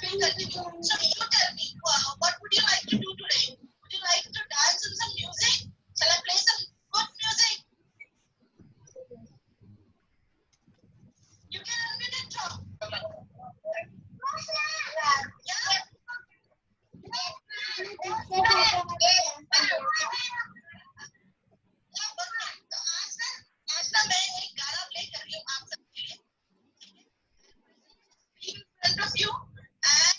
So you tell me, what would you like to do today? Would you like to dance in some music? Shall I play some good music? You can unmute and talk. आशा मैं एक गाना play कर रही हूँ आप सबके लिए in front of you and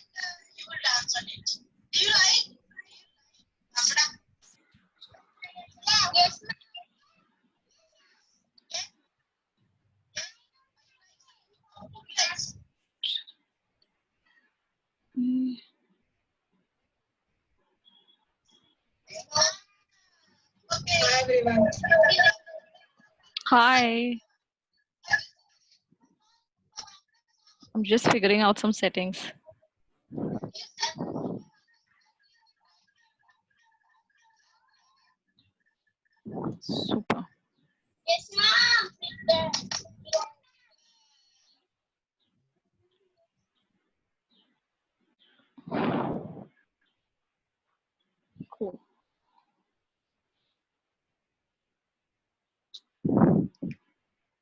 you will dance on it. Do you like? Yes. Yes. Okay. Hi everyone. Hi. I'm just figuring out some settings. Super. Yes, ma'am. Cool.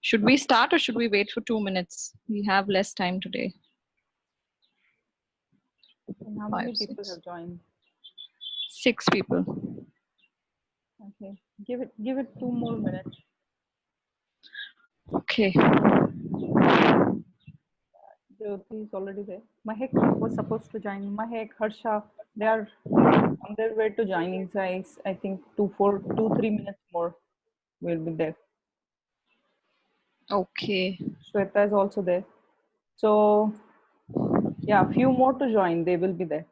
Should we start or should we wait for 2 minutes? We have less time today. And how many people have joined? 6 people. Okay, give it 2 more minutes. Okay. Jyoti is already there. Mahek was supposed to join. Mahek, Harsha, they are on their way to joining. So I think 2-3 minutes more will be there. Okay. Shweta is also there. So yeah, a few more to join. They will be there.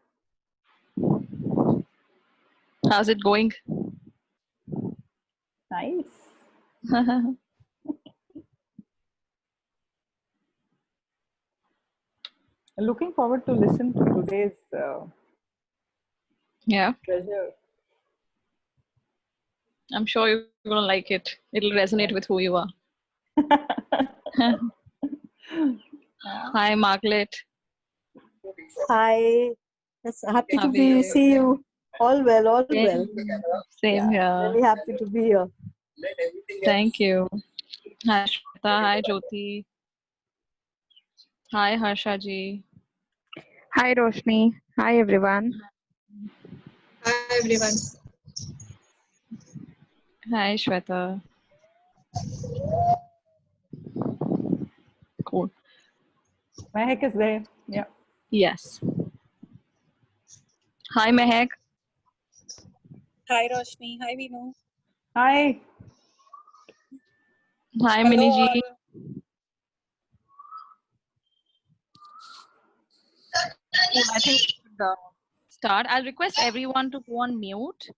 How's it going? Nice. Looking forward to listen to today's Yeah. treasure. I'm sure you're going to like it. It'll resonate with who you are. Hi, Margaret. Hi. Yes, happy How to are you? see you. All well, all Same, well. same here. Really happy to be here. Thank you. Hi, Shweta. Hi, Jyoti. Hi, Harsha ji. Hi Roshni. Hi everyone. Hi everyone. Hi, Shweta. Cool. Mahek is there. Yeah. Yes. Hi, Mehak. Hi Roshni. Hi Vinu. Hi. Hi, Hello Mini ji. all. Cool. I think we should start. I'll request everyone to go on mute.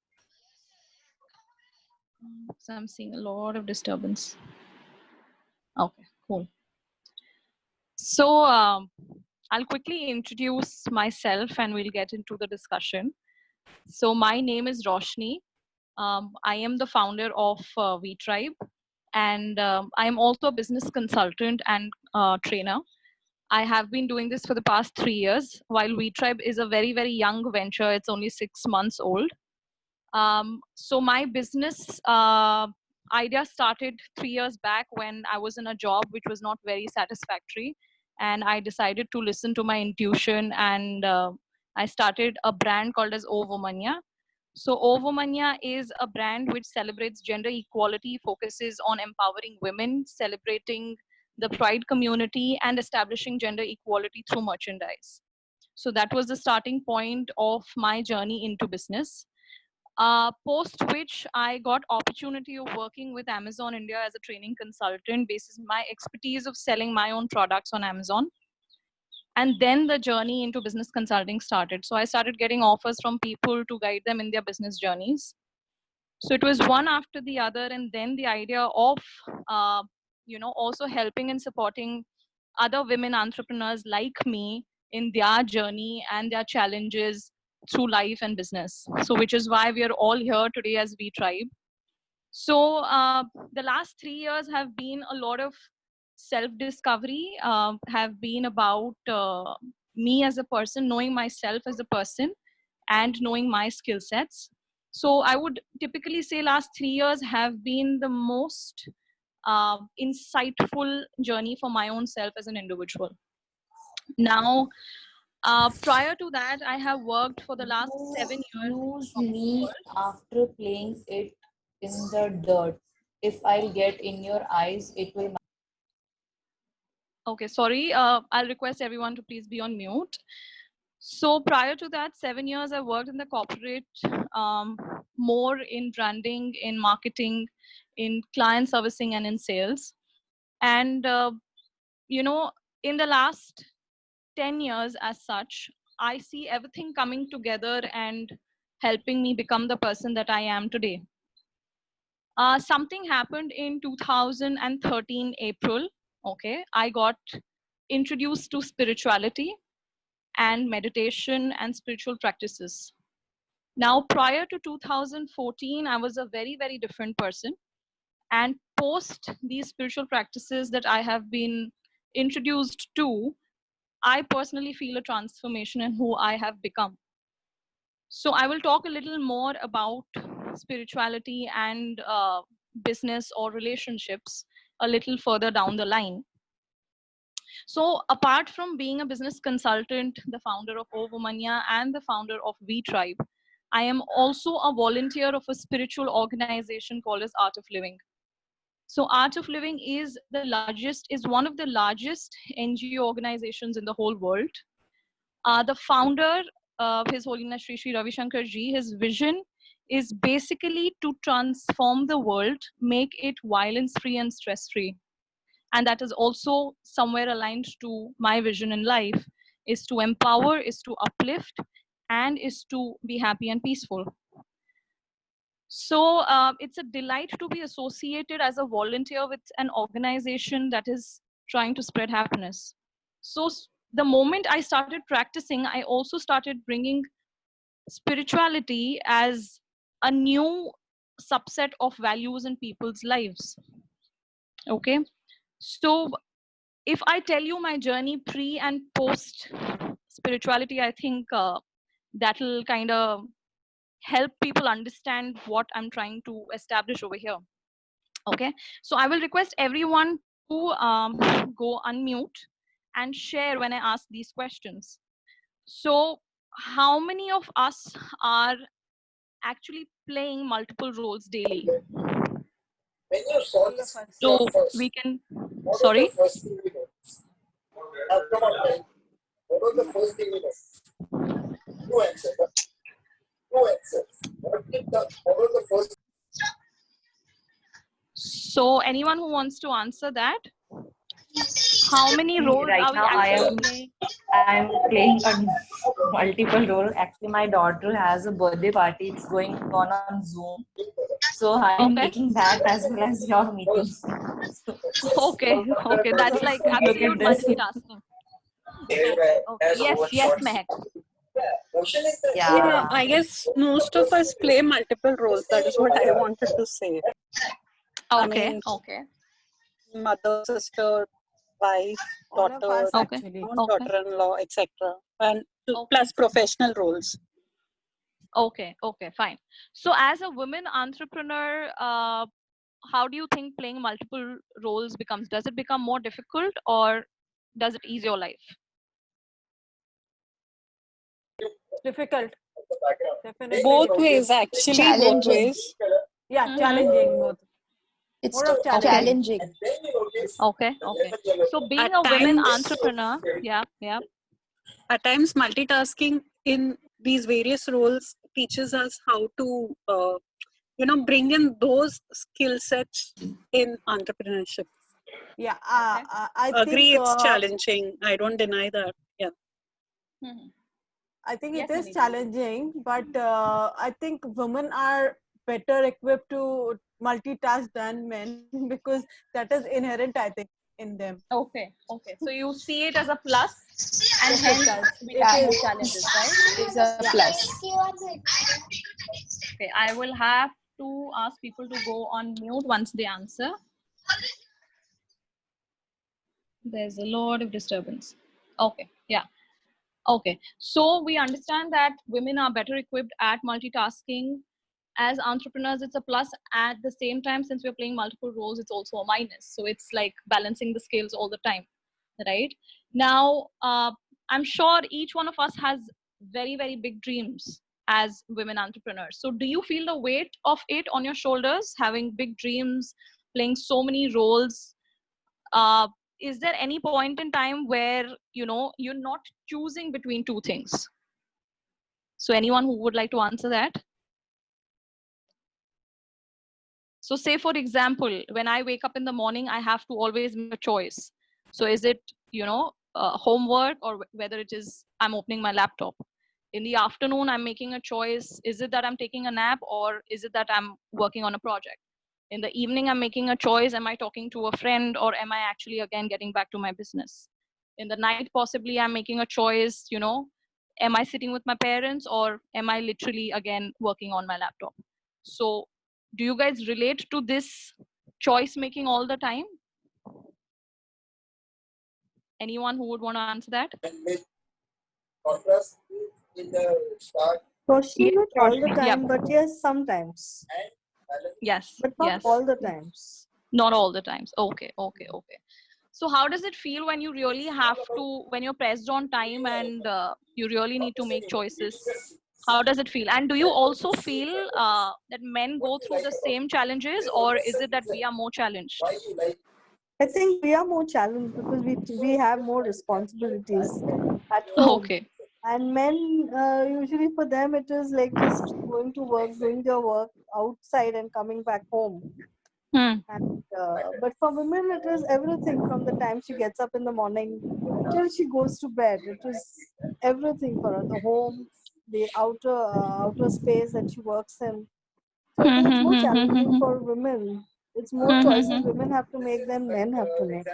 So I'm seeing a lot of disturbance. Okay, cool. So I'll quickly introduce myself and we'll get into the discussion. So my name is Roshni. I am the founder of VTribe, and I am also a business consultant and trainer. I have been doing this for the past 3 years. While VTribe is a very, very young venture, it's only 6 months old. So my business idea started 3 years back when I was in a job which was not very satisfactory. And I decided to listen to my intuition, and I started a brand called as O Womania. So O Womania is a brand which celebrates gender equality, focuses on empowering women, celebrating the pride community, and establishing gender equality through merchandise. So that was the starting point of my journey into business. Post which I got opportunity of working with Amazon India as a training consultant basis my expertise of selling my own products on Amazon. And then the journey into business consulting started. So I started getting offers from people to guide them in their business journeys. So it was one after the other, and then the idea of also helping and supporting other women entrepreneurs like me in their journey and their challenges through life and business. So which is why we are all here today as VTribe. So the last 3 years have been a lot of self-discovery, have been about me as a person, knowing myself as a person, and knowing my skill sets. So I would typically say last 3 years have been the most insightful journey for my own self as an individual. Now, prior to that, I have worked for the last 7 years. Use me after playing it in the dirt. If I'll get in your eyes, it will. Okay, sorry. I'll request everyone to please be on mute. So prior to that, 7 years, I worked in the corporate, more in branding, in marketing, in client servicing, and in sales. And, in the last 10 years as such, I see everything coming together and helping me become the person that I am today. Something happened in 2013 April. Okay, I got introduced to spirituality and meditation and spiritual practices. Now, prior to 2014, I was a very, very different person. And post these spiritual practices that I have been introduced to, I personally feel a transformation in who I have become. So I will talk a little more about spirituality and business or relationships a little further down the line. So apart from being a business consultant, the founder of Ovumanya and the founder of V Tribe, I am also a volunteer of a spiritual organization called as Art of Living. So Art of Living is one of the largest NGO organizations in the whole world. The founder, His Holiness Sri Sri Ravi Shankar Ji, his vision is basically to transform the world, make it violence-free and stress-free. And that is also somewhere aligned to my vision in life, is to empower, is to uplift, and is to be happy and peaceful. So it's a delight to be associated as a volunteer with an organization that is trying to spread happiness. So the moment I started practicing, I also started bringing spirituality as a new subset of values in people's lives. Okay. So if I tell you my journey pre and post spirituality, I think that'll kind of help people understand what I'm trying to establish over here. Okay, so I will request everyone to go unmute and share when I ask these questions. So how many of us are actually playing multiple roles daily? When you saw this So first, we can, what sorry? was the first thing you noticed? Come on, what was the first thing you noticed? No answer. No answer. What was the first? So anyone who wants to answer that? How many roles Right are we now, actually playing? I am playing a multiple role. Actually, my daughter has a birthday party. It's going on Zoom. So I'm Okay. making that as well as your meetings. Okay, okay, that's like absolute multitasking. Okay. Yes, Mehak. Yeah, I guess most of us play multiple roles. That is what I wanted to say. Okay, I mean, okay. mother, sister, wife, All of daughter, us Okay. actually. Okay. daughter-in-law, etc. And Okay. plus professional roles. Okay, okay, fine. So as a woman entrepreneur, how do you think playing multiple roles becomes? Does it become more difficult or does it ease your life? Difficult. Definitely. Both ways, actually, both Challenging. ways. Yeah, Mhm. challenging both. It's More of challenging. challenging. Okay, okay. So being At a woman times- entrepreneur, yeah. At times, multitasking in these various roles teaches us how to, bring in those skill sets in entrepreneurship. Yeah, Okay. I Agree, think it's challenging. I don't deny that. Yeah. Mhm. I think Yes, it is Anita. challenging, but I think women are better equipped to multitask than men because that is inherent, I think, in them. Okay, okay. So you see it as a plus and Yes, it hence does. we It have more is. challenges, right? It is a Yeah. plus. Okay, I will have to ask people to go on mute once they answer. There's a lot of disturbance. Okay, yeah. Okay, so we understand that women are better equipped at multitasking. As entrepreneurs, it's a plus. At the same time, since we're playing multiple roles, it's also a minus. So it's like balancing the scales all the time, right? Now, I'm sure each one of us has very, very big dreams as women entrepreneurs. So do you feel the weight of it on your shoulders, having big dreams, playing so many roles? uh, is there any point in time where you're not choosing between two things? So anyone who would like to answer that? So say for example, when I wake up in the morning, I have to always make a choice. So is it homework, or whether it is I'm opening my laptop? In the afternoon, I'm making a choice. Is it that I'm taking a nap, or is it that I'm working on a project? In the evening, I'm making a choice. Am I talking to a friend, or am I actually again getting back to my business? In the night, possibly I'm making a choice, am I sitting with my parents, or am I literally again working on my laptop? So do you guys relate to this choice making all the time? Anyone who would want to answer that? And with contrast in the start Roshni, not all the Roshni. time, Yep. but yes, sometimes. and balance. Yes. But not Yes. all the times. Not all the times. Okay. So how does it feel when you really have to, when you're pressed on time and you really need to make choices? How does it feel? And do you also feel that men go through the same challenges, or is it that we are more challenged? Why you like I think we are more challenged because we have more responsibilities at home. Okay. And men, usually for them, it is like just going to work, doing their work outside and coming back home. Hmm. And, but for women, it is everything from the time she gets up in the morning till she goes to bed. It is everything for her, the home, the outer space that she works in. So I think it's more challenging for women. It's more choices women have to make than men have to make.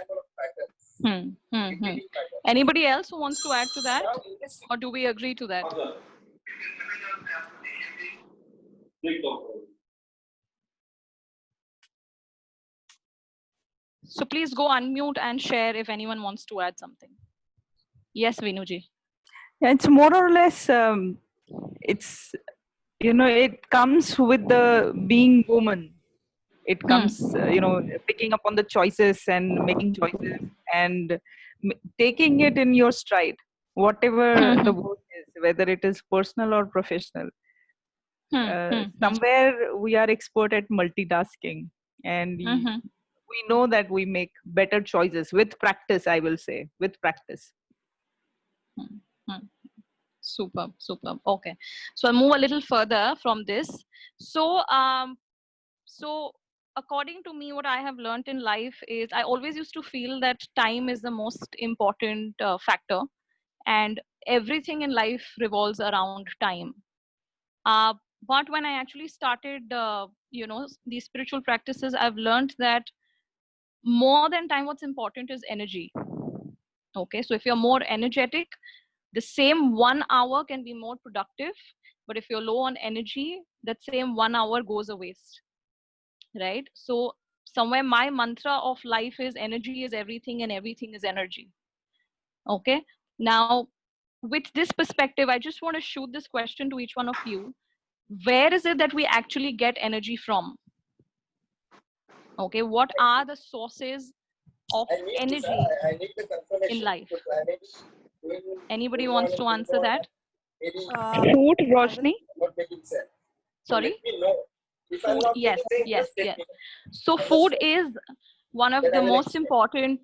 Anybody else who wants to add to that, or do we agree to that? So please go unmute and share if anyone wants to add something. Yes, Vinuji. Yeah, it's more or less, it's, it comes with the being woman. It comes, picking up on the choices and making choices and taking it in your stride, whatever the work is, whether it is personal or professional. Somewhere we are expert at multitasking, and we know that we make better choices with practice, I will say, with practice. Superb. Okay, so I'll move a little further from this. So according to me, what I have learned in life is I always used to feel that time is the most important factor, and everything in life revolves around time. But when I actually started these spiritual practices, I've learned that more than time, what's important is energy. Okay, so if you're more energetic, the same 1 hour can be more productive, but if you're low on energy, that same 1 hour goes a waste, right? So somewhere my mantra of life is energy is everything and everything is energy. Okay, now with this perspective, I just want to shoot this question to each one of you. Where is it that we actually get energy from? Okay, what are the sources of energy I need the confirmation. in life? So I may be doing Anybody wants to answer that? maybe Food, Roshni? not making sense. So Sorry? let me know. If I'm Food, not yes, making sense, yes, just let yes. me So food is one of Then I the will most explain. important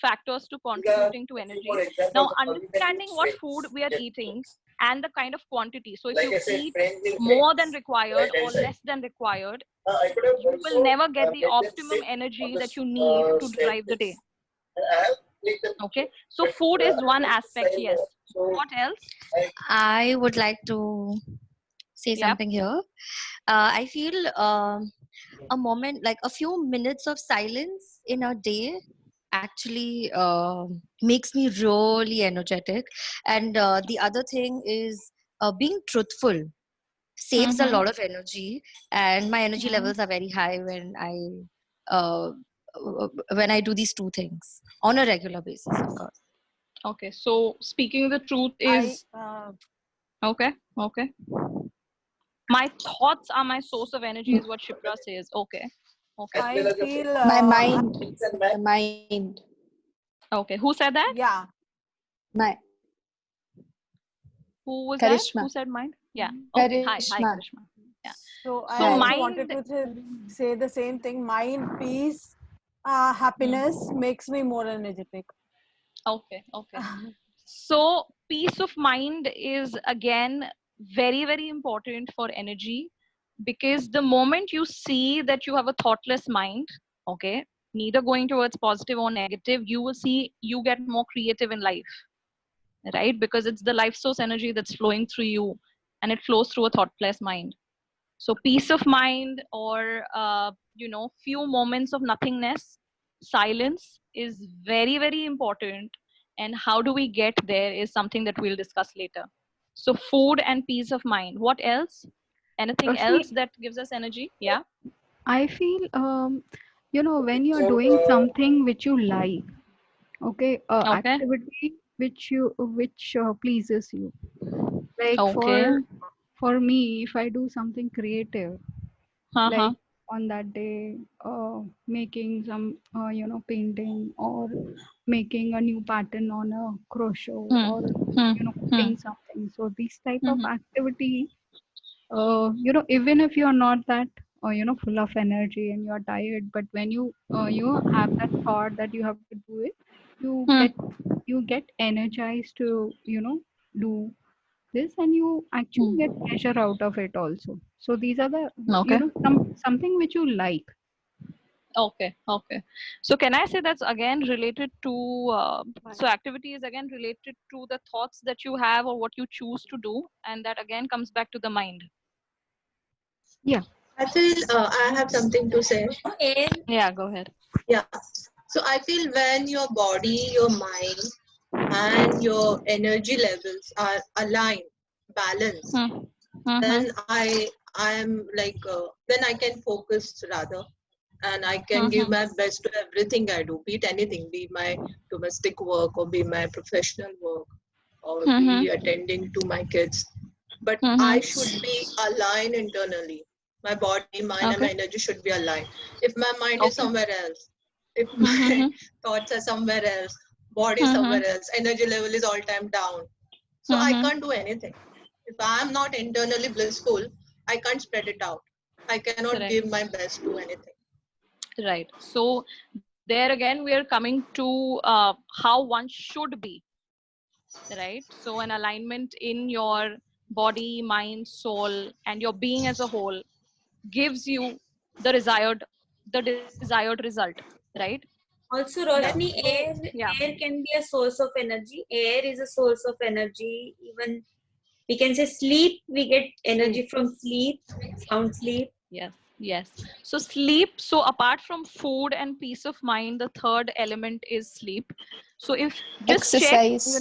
factors to contributing to few energy. more examples Now, of how we can understanding use what friends. food we are Yes. eating and the kind of quantity. So if Like you I said, eat friends in more than friends. required Right or hand side. less than required, I could have you also will never get the made them optimum sit energy on the that you need to drive the day. staircase. And I have clicked the Okay, so but, food is I one want to aspect, sign yes. so What else? I would like to say Yep. something here. I feel a moment, like a few minutes of silence in a day, actually makes me really energetic. And the other thing is being truthful saves a lot of energy, and my energy levels are very high uh, when I do these two things on a regular basis, of course. Okay, so speaking the truth is okay. My thoughts are my source of energy, is what Shipra says. Okay. I feel My mind. The mind. Okay, who said that? Yeah. My Who was that? Karishma. Who said mind? Yeah. Okay. Hi, Karishma. Karishma. Yeah. So I So also mind. wanted to say the same thing. Mind, peace, happiness makes me more energetic. Okay. So peace of mind is again very, very important for energy, because the moment you see that you have a thoughtless mind, okay, neither going towards positive or negative, you will see you get more creative in life, right? Because it's the life source energy that's flowing through you, and it flows through a thoughtless mind. So peace of mind, or few moments of nothingness, silence is very, very important. And how do we get there is something that we'll discuss later. So food and peace of mind. What else? Anything Roshni, else that gives us energy? Yeah. I feel, when you're doing something which you like, okay, Okay. activity which pleases you. Like Okay. for me, if I do something creative, like Uh-huh. on that day, making some, painting, or making a new pattern on a crochet, or cooking something. So these type of activity, even if you're not that full of energy and you're tired, but when you have that thought that you have to do it, you get energized to do this, and you actually get pleasure out of it also. So these are the Okay. something which you like. Okay. So can I say that's again related to, so activity is again related to the thoughts that you have or what you choose to do, and that again comes back to the mind. Yeah. I feel I have something to say. Yeah, go ahead. Yeah. So I feel when your body, your mind, and your energy levels are aligned, balanced, then I am like then I can focus rather, and I can give my best to everything I do, be it anything, be my domestic work or be my professional work or be attending to my kids. But I should be aligned internally. My body, mind, and my energy should be aligned. If my mind is somewhere else, if my thoughts are somewhere else, body is somewhere else, energy level is all time down. So I can't do anything. If I'm not internally blissful, I can't spread it out. I cannot Correct. give my best to anything. Right. So there again, we are coming to how one should be, right? So an alignment in your body, mind, soul, and your being as a whole gives you the desired result, right? Also, Yeah. Roshni, So, air can be a source of energy. Air is a source of energy. Even we can say sleep. We get energy from sleep, sound sleep. Yes. So sleep. So apart from food and peace of mind, the third element is sleep. So if just check, Exercise.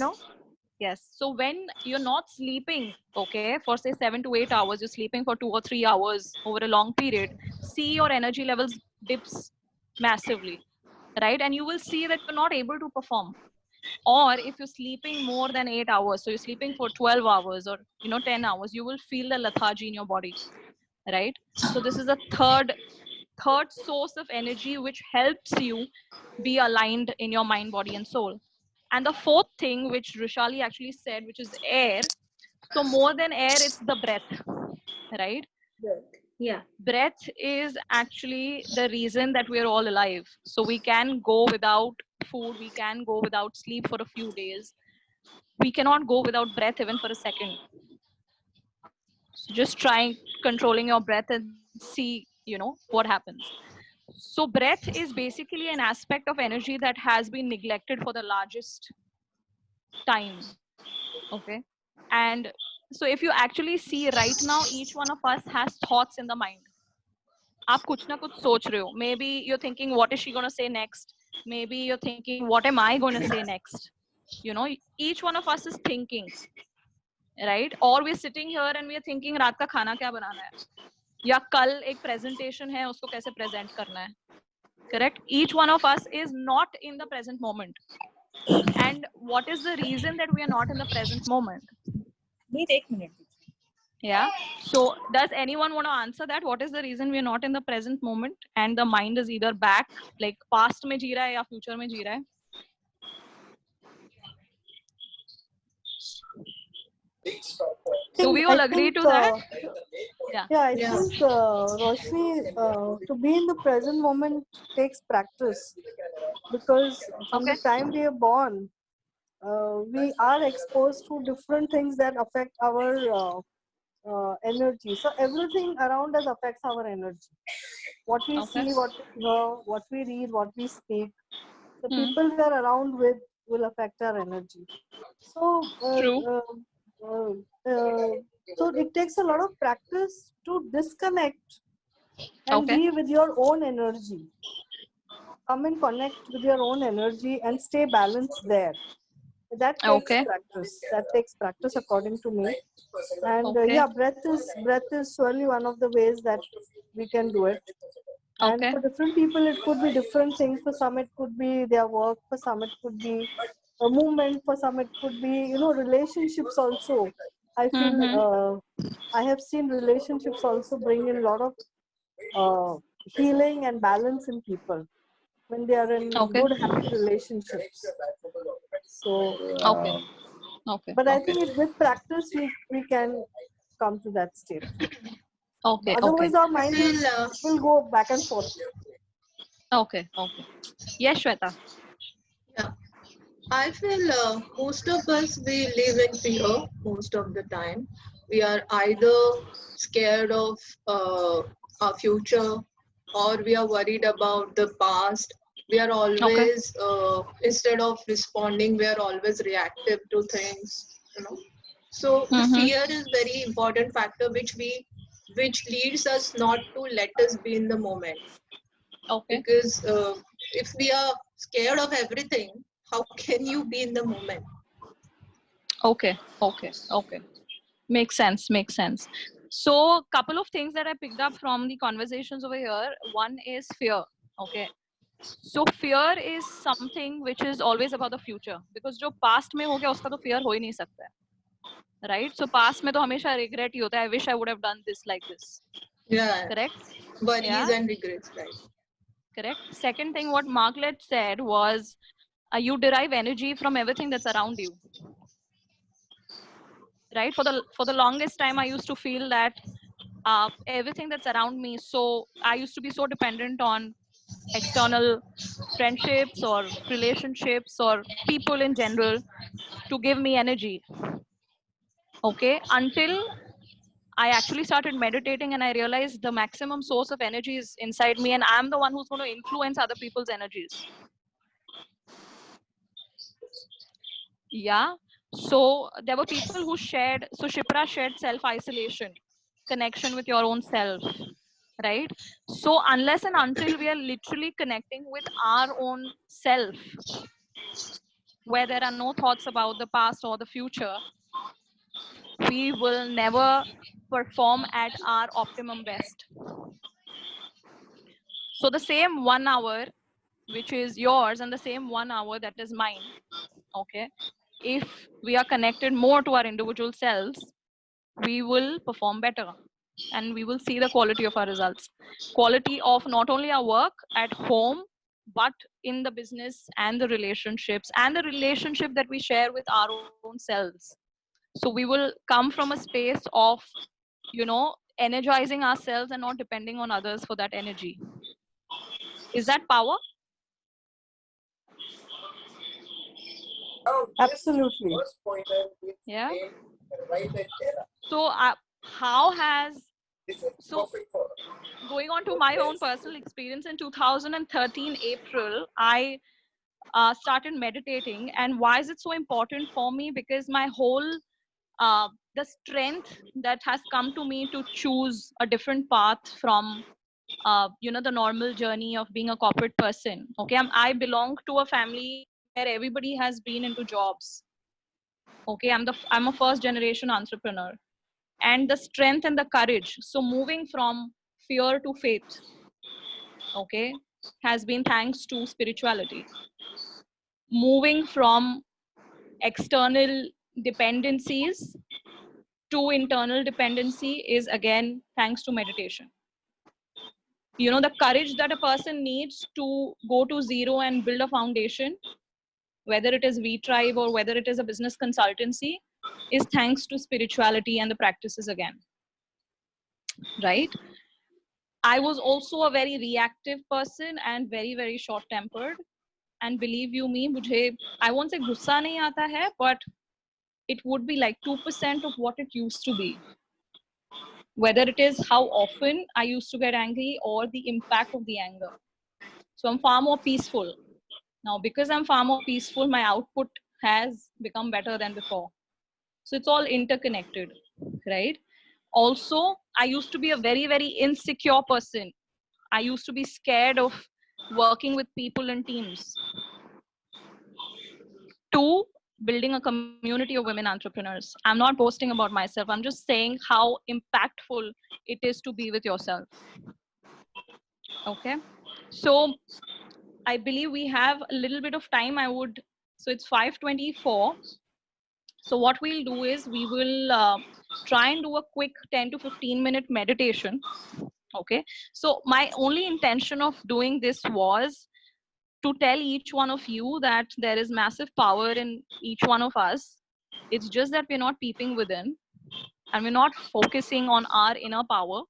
yes. So when you're not sleeping, okay, for say 7 to 8 hours, you're sleeping for 2 or 3 hours over a long period, see your energy levels dips massively, right? And you will see that you're not able to perform. Or if you're sleeping more than 8 hours, so you're sleeping for 12 hours or 10 hours, you will feel the lethargy in your body, right? So this is a third source of energy which helps you be aligned in your mind, body, and soul. And the fourth thing, which Rushali actually said, which is air. So more than air, it's the breath, right? Yeah. Breath is actually the reason that we're all alive. So we can go without food, we can go without sleep for a few days. We cannot go without breath even for a second. So just try controlling your breath and see, what happens. So breath is basically an aspect of energy that has been neglected for the largest time. Okay. And so if you actually see right now, each one of us has thoughts in the mind. आप कुछ ना कुछ सोच रहे हो. Maybe you're thinking, what is she going to say next? Maybe you're thinking, what am I going to say next? Each one of us is thinking, right? Or we're sitting here and we're thinking, रात का खाना क्या बनाना है? या कल एक presentation है, उसको कैसे present करना है? Correct? Each one of us is not in the present moment. And what is the reason that we are not in the present moment? Wait 1 minute. Yeah. So does anyone want to answer that? What is the reason we are not in the present moment and the mind is either back, like past mein ji raha hai ya future mein ji raha hai? Do we all I agree think, to that? Yeah. yeah, I Yeah. think, Roshni, to be in the present moment takes practice, because from Okay. the time we are born, we are exposed to different things that affect our energy. So everything around us affects our energy. What we Okay. see, what we hear, what we read, what we speak, the Hmm. people we are around with will affect our energy. So, True. so it takes a lot of practice to disconnect and Okay. be with your own energy. Come and connect with your own energy and stay balanced there. That takes Okay. practice. That takes practice, according to me. And Okay. yeah, breath is surely one of the ways that we can do it. And Okay. for different people, it could be different things. For some, it could be their work. For some, it could be a movement. For some, it could be, relationships also. I feel Mm-hmm. I have seen relationships also bring in a lot of healing and balance in people when they are in Okay. good, happy relationships. So, Okay. Okay. but I Okay. think with practice, we can come to that state. Okay. Okay. Otherwise, our I mind feel, will go back and forth. Okay. Okay. Yes, Shweta. yeah, I feel most of us we live in fear most of the time. We are either scared of our future, or we are worried about the past. We are Okay. always instead of responding, we are always reactive to things. So the Mm-hmm. fear is very important factor which leads us not to let us be in the moment, Okay. because if we are scared of everything, how can you be in the moment? Okay. Okay. Okay. Makes sense. Makes sense. So, couple of things that I picked up from the conversations over here. One is fear. Okay. So fear is something which is always about the future, because जो past में हो गया उसका तो fear हो ही नहीं सकता है, right? So past में तो हमेशा regret ही होता है. I wish I would have done this like this. Yeah, Correct? worries Yeah. and regrets, right? Correct. Second thing, what Margaret said was, you derive energy from everything that's around you. Right? For the longest time, I used to feel that everything that's around me. So I used to be so dependent on external friendships or relationships or people in general to give me energy. Okay, until I actually started meditating and I realized the maximum source of energy is inside me, and I'm the one who's going to influence other people's energies. Yeah. So there were people who shared, so Shipra shared self isolation, connection with your own self, right? So unless and until we are literally connecting with our own self, where there are no thoughts about the past or the future, we will never perform at our optimum best. So the same 1 hour, which is yours, and the same 1 hour that is mine, okay, if we are connected more to our individual selves, we will perform better and we will see the quality of our results. Quality of not only our work at home, but in the business and the relationships and the relationship that we share with our own selves. So we will come from a space of, energizing ourselves and not depending on others for that energy. Is that power? Absolutely. Yeah. So how has, so going on to my own personal experience, in 2013 April, I started meditating. And why is it so important for me? Because my whole the strength that has come to me to choose a different path from the normal journey of being a corporate person. Okay, I belong to a family where everybody has been into jobs. Okay, I'm a first generation entrepreneur, and the strength and the courage, so moving from fear to faith, okay, has been thanks to spirituality. moving from external dependencies to internal dependency is again thanks to meditation. You know, the courage that a person needs to go to zero and build a foundation, whether it is VTribe or whether it is a business consultancy, is thanks to spirituality and the practices again, right? I was also a very reactive person and very, very short-tempered. And believe you me, I won't say gussa nahi aata hai, but it would be like 2% of what it used to be. Whether it is how often I used to get angry or the impact of the anger. So I'm far more peaceful. Now, because I'm far more peaceful, my output has become better than before. So it's all interconnected, right? Also, I used to be a very, very insecure person. I used to be scared of working with people in teams. 2, building a community of women entrepreneurs. I'm not boasting about myself. I'm just saying how impactful it is to be with yourself. Okay. So I believe we have a little bit of time. So it's 5:24. So what we'll do is we will try and do a quick 10 to 15 minute meditation. Okay. So my only intention of doing this was to tell each one of you that there is massive power in each one of us. It's just that we're not peeping within and we're not focusing on our inner power.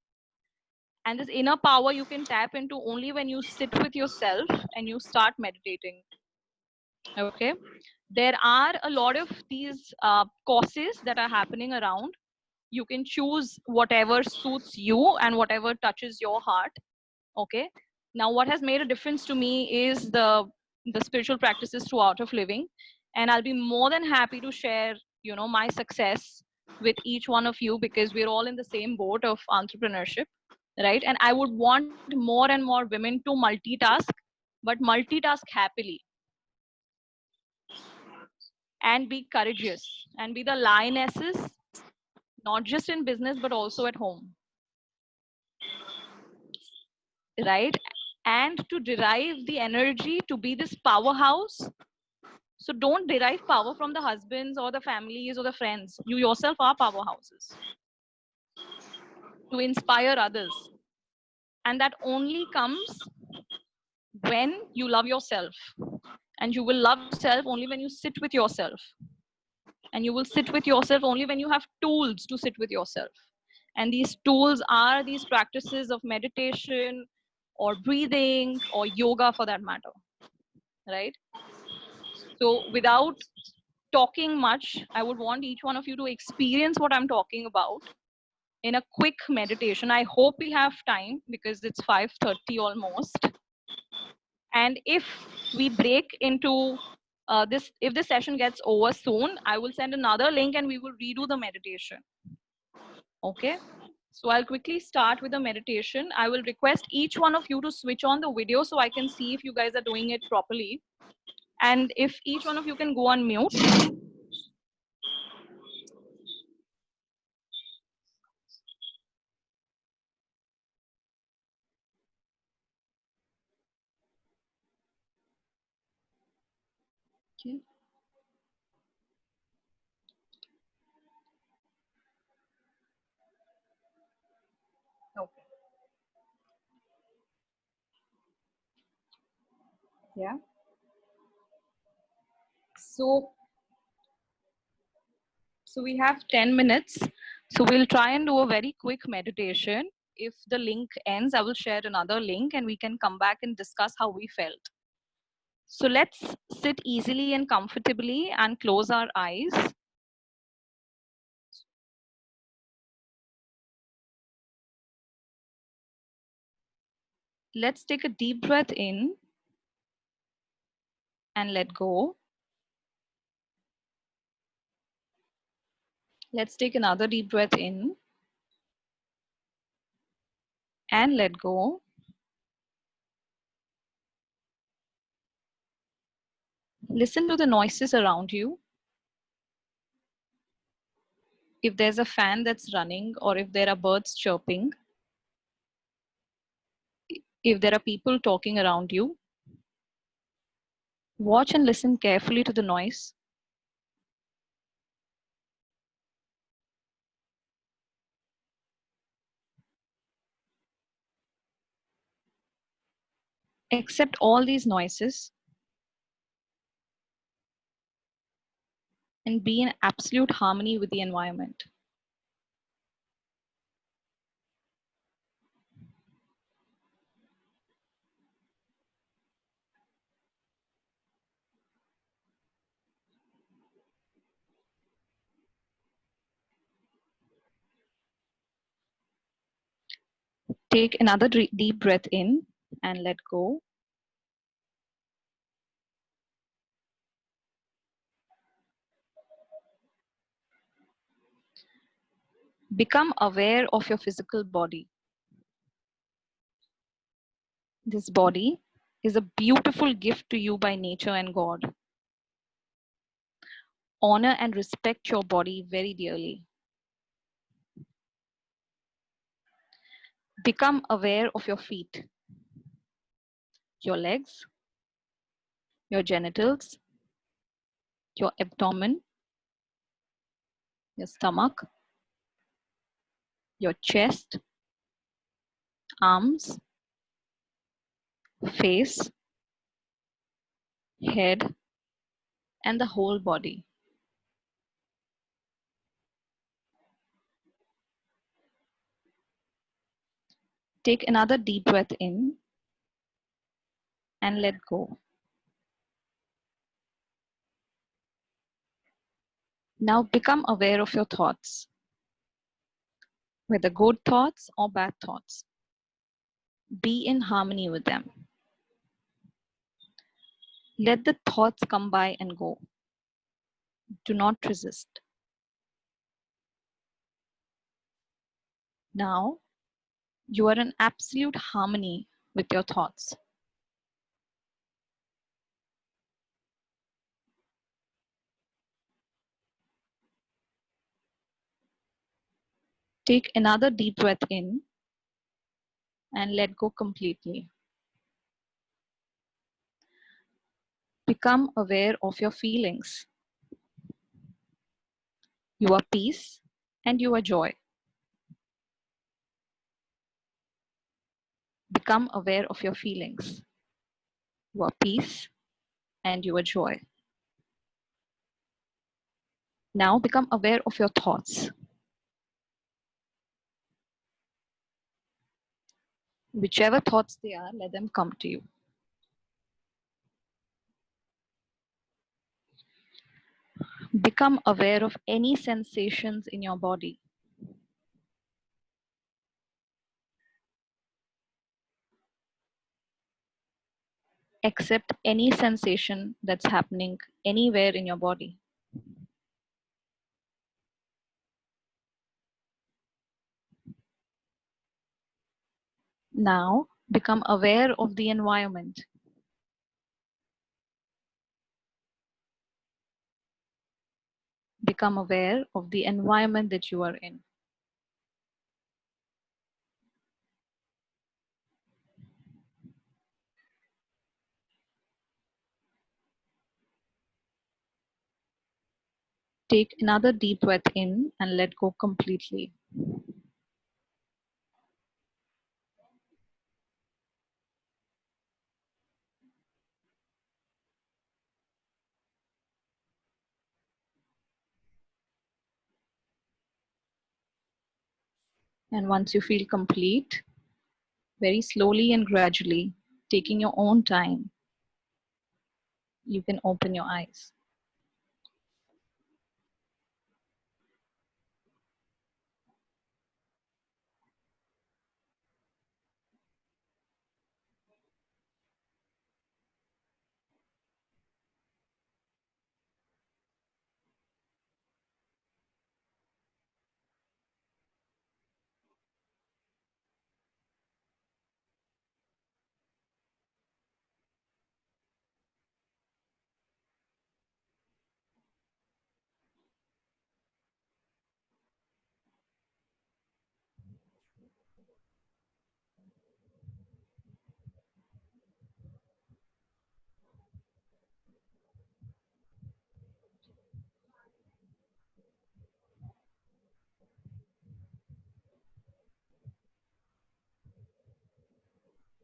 And this inner power you can tap into only when you sit with yourself and you start meditating. Okay. There are a lot of these courses that are happening around. You can choose whatever suits you and whatever touches your heart. Okay. Now, what has made a difference to me is the spiritual practices through Art of Living, and I'll be more than happy to share, you know, my success with each one of you because we're all in the same boat of entrepreneurship, right? And I would want more and more women to multitask, but multitask happily and be courageous and be the lionesses, not just in business but also at home, right? And to derive the energy to be this powerhouse. So don't derive power from the husbands or the families or the friends. You yourself are powerhouses to inspire others. And that only comes when you love yourself. And you will love yourself only when you sit with yourself. And you will sit with yourself only when you have tools to sit with yourself. And these tools are these practices of meditation or breathing or yoga for that matter, right? So without talking much, I would want each one of you to experience what I'm talking about in a quick meditation. I hope we have time because it's 5:30 almost. And if we break into if this session gets over soon, I will send another link and we will redo the meditation. Okay. So I'll quickly start with the meditation. I will request each one of you to switch on the video so I can see if you guys are doing it properly. And if each one of you can go on mute. Okay. Okay. Yeah. So we have 10 minutes. So we'll try and do a very quick meditation. If the link ends, I will share another link and we can come back and discuss how we felt. So let's sit easily and comfortably and close our eyes. Let's take a deep breath in and let go. Let's take another deep breath in and let go. Listen to the noises around you. If there's a fan that's running or if there are birds chirping, if there are people talking around you, Watch and listen carefully to the noise. Accept all these noises and be in absolute harmony with the environment. Take another deep breath in and let go. Become aware of your physical body. This body is a beautiful gift to you by nature and God. Honor and respect your body very dearly. Become aware of your feet, your legs, your genitals, your abdomen, your stomach, your chest, arms, face, head, and the whole body. Take another deep breath in and let go. Now become aware of your thoughts, whether good thoughts or bad thoughts. Be in harmony with them. Let the thoughts come by and go. Do not resist. Now, you are in absolute harmony with your thoughts. Take another deep breath in and let go completely. Become aware of your feelings. You are peace and you are joy. Become aware of your feelings. You are peace and you are joy. Now become aware of your thoughts. Whichever thoughts they are, let them come to you. Become aware of any sensations in your body. Accept any sensation that's happening anywhere in your body. Now become aware of the environment. Become aware of the environment that you are in. Take another deep breath in and let go completely. And once you feel complete, very slowly and gradually, taking your own time, you can open your eyes.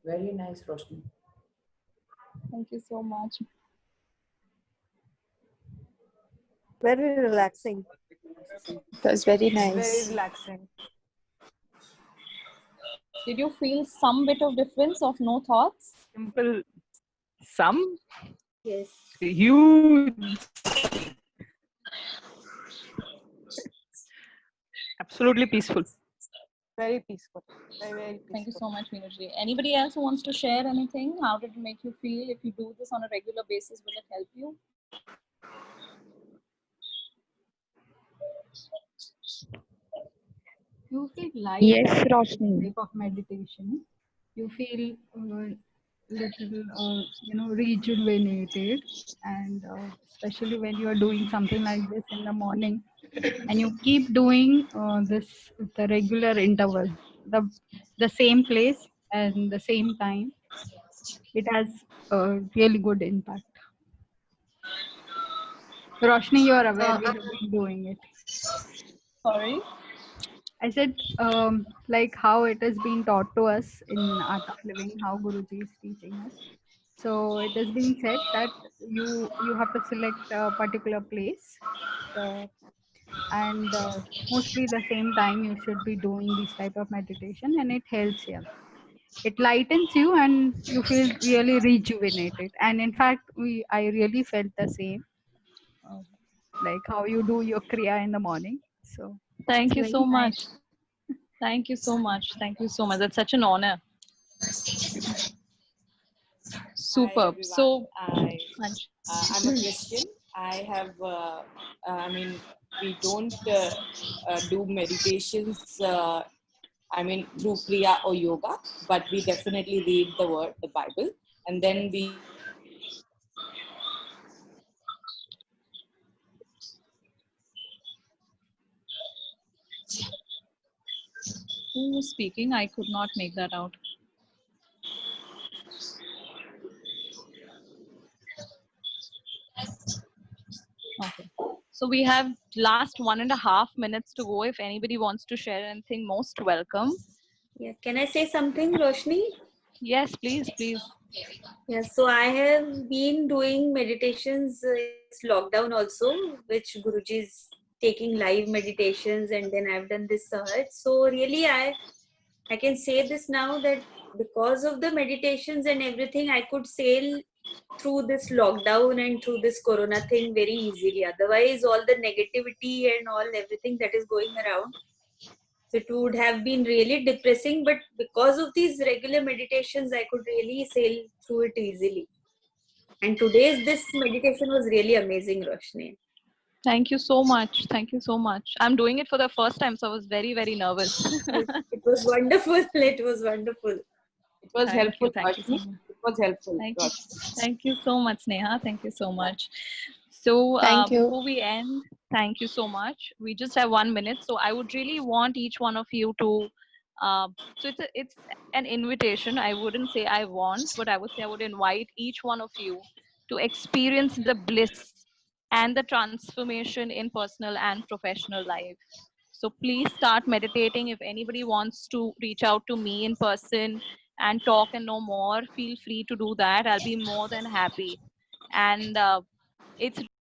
Very nice, Roshni. Thank you so much. Very relaxing. It was very Very nice. relaxing. Did you feel some bit of difference of no thoughts? Simple. Some Yes. huge. Absolutely peaceful. Very peaceful. Very, very peaceful. Thank you so much, Meenuji. Anybody else who wants to share anything? How did it make you feel? If you do this on a regular basis, will it help you? You feel light Yes, after this Roshni. type of meditation. You feel little, rejuvenated, and especially when you are doing something like this in the morning, and you keep doing this with the regular interval, the same place and the same time. It has a really good impact. Roshni, you are aware we have been doing it. Sorry? I said, like how it has been taught to us in Art of Living, how Guruji is teaching us. So it has been said that you have to select a particular place, and mostly the same time you should be doing this type of meditation, and it helps you. It lightens you, and you feel really rejuvenated. And in fact, I really felt the same, uh, like how you do your kriya in the morning. So Thank it's you very so nice. much. Thank you so much. Thank you so much. That's such an honor. Superb. Hi, So, everyone. I'm a Christian. I mean, we don't do meditations, through Kriya or yoga, but we definitely read the word, the Bible, and then we. who was speaking? I could not make that out. Okay. So we have last 1.5 minutes to go. If anybody wants to share anything, most welcome. Yeah. Can I say something, Roshni? Yes, please, please. Yeah. So I have been doing meditations. It's lockdown also, which Guruji is taking live meditations, and then I've done this Sahat. So really, I can say this now that because of the meditations and everything, I could sail through this lockdown and through this corona thing very easily. Otherwise, all the negativity and all everything that is going around, so it would have been really depressing. But because of these regular meditations, I could really sail through it easily. And today's this meditation was really amazing, Roshni. Thank you so much. Thank you so much. I'm doing it for the first time, so I was very, very nervous. It was wonderful. It was wonderful. It was Thank helpful, you. Thank you so Roshni. much. It was helpful, Thank you. Roshni. Thank you so much, Neha. Thank you so much. So Thank you. before we end, thank you so much. We just have 1 minute. So I would really want each one of you to, so it's an invitation. I wouldn't say I want, but I would say I would invite each one of you to experience the bliss and the transformation in personal and professional life. So please start meditating. If anybody wants to reach out to me in person and talk and know more, feel free to do that. I'll be more than happy. And it's